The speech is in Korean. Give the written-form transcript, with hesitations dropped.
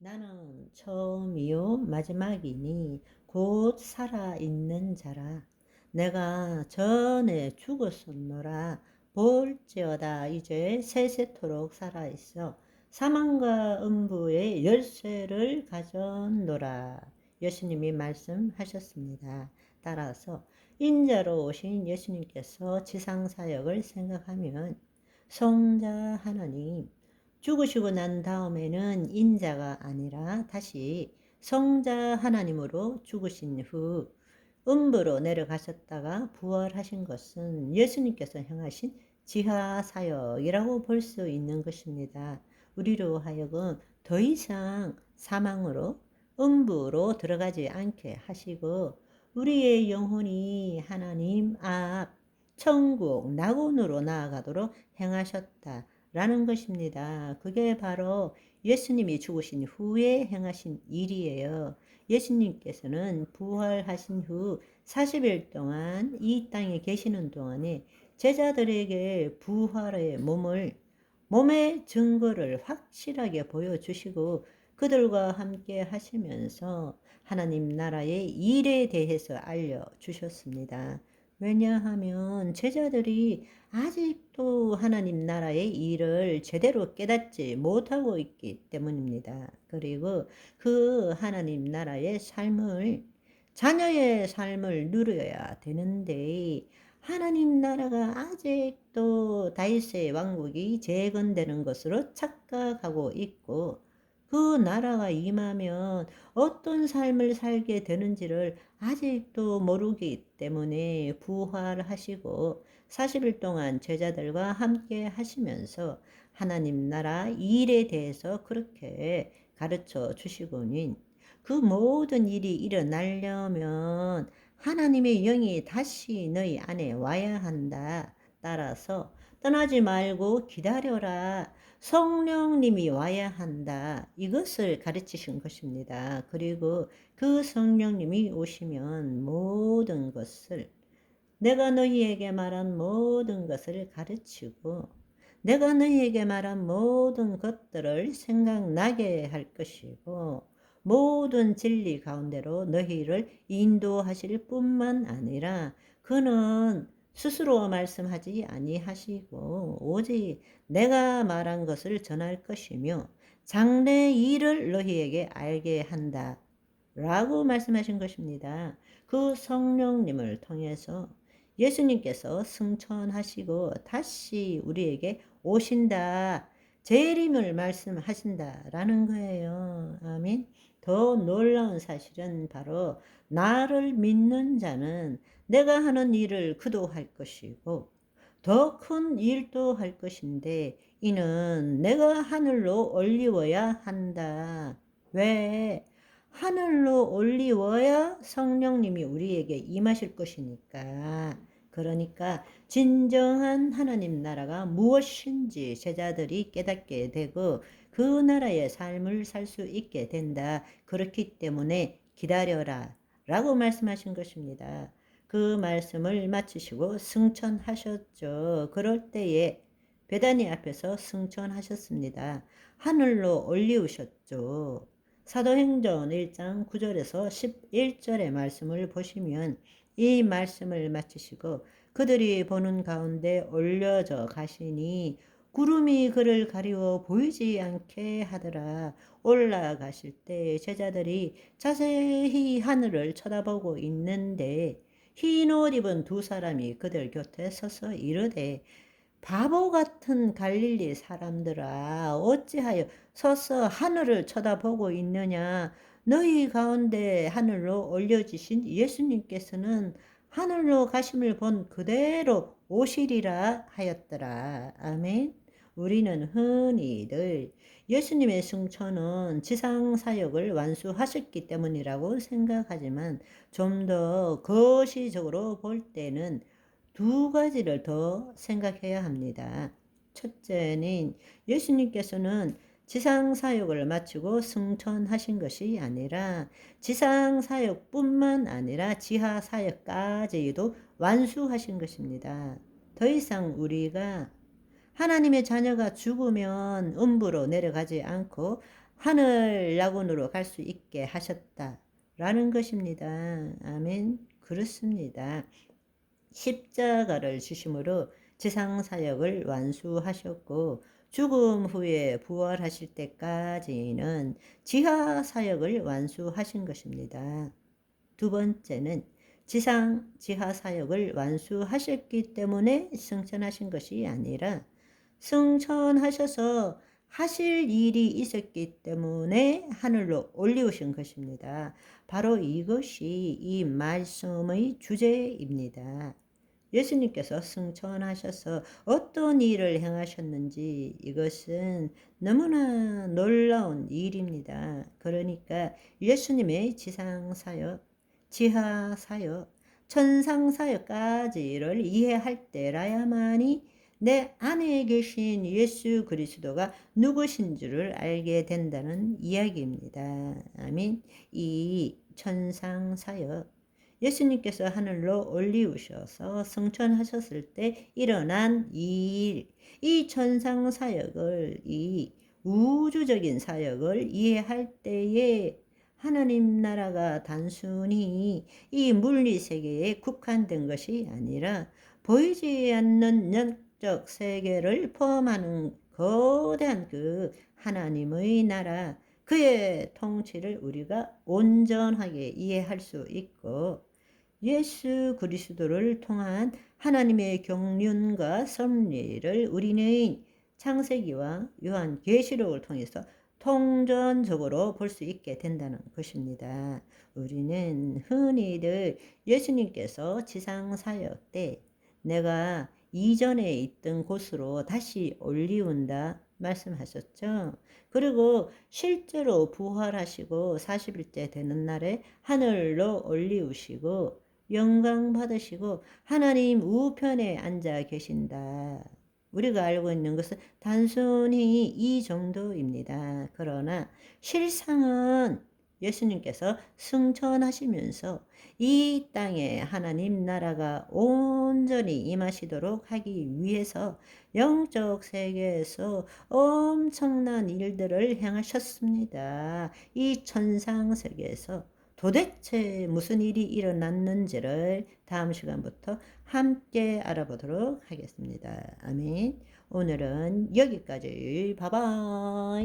나는 처음이요 마지막이니 곧 살아있는 자라. 내가 전에 죽었었노라. 볼지어다 이제 세세토록 살아있어 사망과 음부의 열쇠를 가졌노라. 예수님이 말씀하셨습니다. 따라서 인자로 오신 예수님께서 지상사역을 생각하면 성자 하나님, 죽으시고 난 다음에는 인자가 아니라 다시 성자 하나님으로 죽으신 후 음부로 내려가셨다가 부활하신 것은 예수님께서 행하신 지하 사역이라고 볼 수 있는 것입니다. 우리로 하여금 더 이상 사망으로 음부로 들어가지 않게 하시고 우리의 영혼이 하나님 앞 천국 낙원으로 나아가도록 행하셨다 라는 것입니다. 그게 바로 예수님이 죽으신 후에 행하신 일이에요. 예수님께서는 부활하신 후 40일 동안 이 땅에 계시는 동안에 제자들에게 부활의 몸의 증거를 확실하게 보여주시고 그들과 함께 하시면서 하나님 나라의 일에 대해서 알려주셨습니다. 왜냐하면 제자들이 아직도 하나님 나라의 일을 제대로 깨닫지 못하고 있기 때문입니다. 그리고 그 하나님 나라의 삶을, 자녀의 삶을 누려야 되는데 하나님 나라가 아직도 다윗의 왕국이 재건되는 것으로 착각하고 있고 그 나라가 임하면 어떤 삶을 살게 되는지를 아직도 모르기 때문에 부활하시고 40일 동안 제자들과 함께 하시면서 하나님 나라 일에 대해서 그렇게 가르쳐 주시고는 그 모든 일이 일어나려면 하나님의 영이 다시 너희 안에 와야 한다. 따라서 떠나지 말고 기다려라. 성령님이 와야 한다. 이것을 가르치신 것입니다. 그리고 그 성령님이 오시면 모든 것을, 내가 너희에게 말한 모든 것을 가르치고 내가 너희에게 말한 모든 것들을 생각나게 할 것이고 모든 진리 가운데로 너희를 인도하실 뿐만 아니라 그는 스스로 말씀하지 아니하시고 오직 내가 말한 것을 전할 것이며 장래 일을 너희에게 알게 한다 라고 말씀하신 것입니다. 그 성령님을 통해서 예수님께서 승천하시고 다시 우리에게 오신다. 재림을 말씀하신다라는 거예요. 아멘. 더 놀라운 사실은 바로 나를 믿는 자는 내가 하는 일을 그도 할 것이고 더 큰 일도 할 것인데 이는 내가 하늘로 올리워야 한다. 왜? 하늘로 올리워야 성령님이 우리에게 임하실 것이니까. 그러니까 진정한 하나님 나라가 무엇인지 제자들이 깨닫게 되고 그 나라의 삶을 살 수 있게 된다. 그렇기 때문에 기다려라 라고 말씀하신 것입니다. 그 말씀을 마치시고 승천하셨죠. 그럴 때에 베다니 앞에서 승천하셨습니다. 하늘로 올리우셨죠. 사도행전 1장 9절에서 11절의 말씀을 보시면 이 말씀을 마치시고 그들이 보는 가운데 올려져 가시니 구름이 그를 가리워 보이지 않게 하더라. 올라가실 때 제자들이 자세히 하늘을 쳐다보고 있는데 흰 옷 입은 두 사람이 그들 곁에 서서 이르되 바보 같은 갈릴리 사람들아 어찌하여 서서 하늘을 쳐다보고 있느냐. 너희 가운데 하늘로 올려지신 예수님께서는 하늘로 가심을 본 그대로 오시리라 하였더라. 아멘. 우리는 흔히들 예수님의 승천은 지상 사역을 완수하셨기 때문이라고 생각하지만 좀 더 거시적으로 볼 때는 두 가지를 더 생각해야 합니다. 첫째는 예수님께서는 지상 사역을 마치고 승천하신 것이 아니라 지상 사역뿐만 아니라 지하 사역까지도 완수하신 것입니다. 더 이상 우리가 하나님의 자녀가 죽으면 음부로 내려가지 않고 하늘 낙원으로 갈 수 있게 하셨다라는 것입니다. 아멘. 그렇습니다. 십자가를 주심으로 지상사역을 완수하셨고 죽음 후에 부활하실 때까지는 지하사역을 완수하신 것입니다. 두 번째는 지하사역을 완수하셨기 때문에 승천하신 것이 아니라 승천하셔서 하실 일이 있었기 때문에 하늘로 올리우신 것입니다. 바로 이것이 이 말씀의 주제입니다. 예수님께서 승천하셔서 어떤 일을 행하셨는지 이것은 너무나 놀라운 일입니다. 그러니까 예수님의 지상사역, 지하사역, 천상사역까지를 이해할 때라야만이 내 안에 계신 예수 그리스도가 누구신 줄을 알게 된다는 이야기입니다. 아멘. 이 천상사역, 예수님께서 하늘로 올리우셔서 승천하셨을 때 일어난 이 천상사역을, 이 우주적인 사역을 이해할 때에 하나님 나라가 단순히 이 물리세계에 국한된 것이 아니라 보이지 않는 영적 세계를 포함하는 거대한 그 하나님의 나라, 그의 통치를 우리가 온전하게 이해할 수 있고 예수 그리스도를 통한 하나님의 경륜과 섭리를 우리는 창세기와 요한계시록을 통해서 통전적으로 볼 수 있게 된다는 것입니다. 우리는 흔히들 예수님께서 지상사역 때 내가 이전에 있던 곳으로 다시 올리운다 말씀하셨죠. 그리고 실제로 부활하시고 40일째 되는 날에 하늘로 올리우시고 영광 받으시고 하나님 우편에 앉아 계신다. 우리가 알고 있는 것은 단순히 이 정도입니다. 그러나 실상은 예수님께서 승천하시면서 이 땅에 하나님 나라가 온전히 임하시도록 하기 위해서 영적 세계에서 엄청난 일들을 행하셨습니다. 이 천상 세계에서 도대체 무슨 일이 일어났는지를 다음 시간부터 함께 알아보도록 하겠습니다. 아멘. 오늘은 여기까지. 바이바이.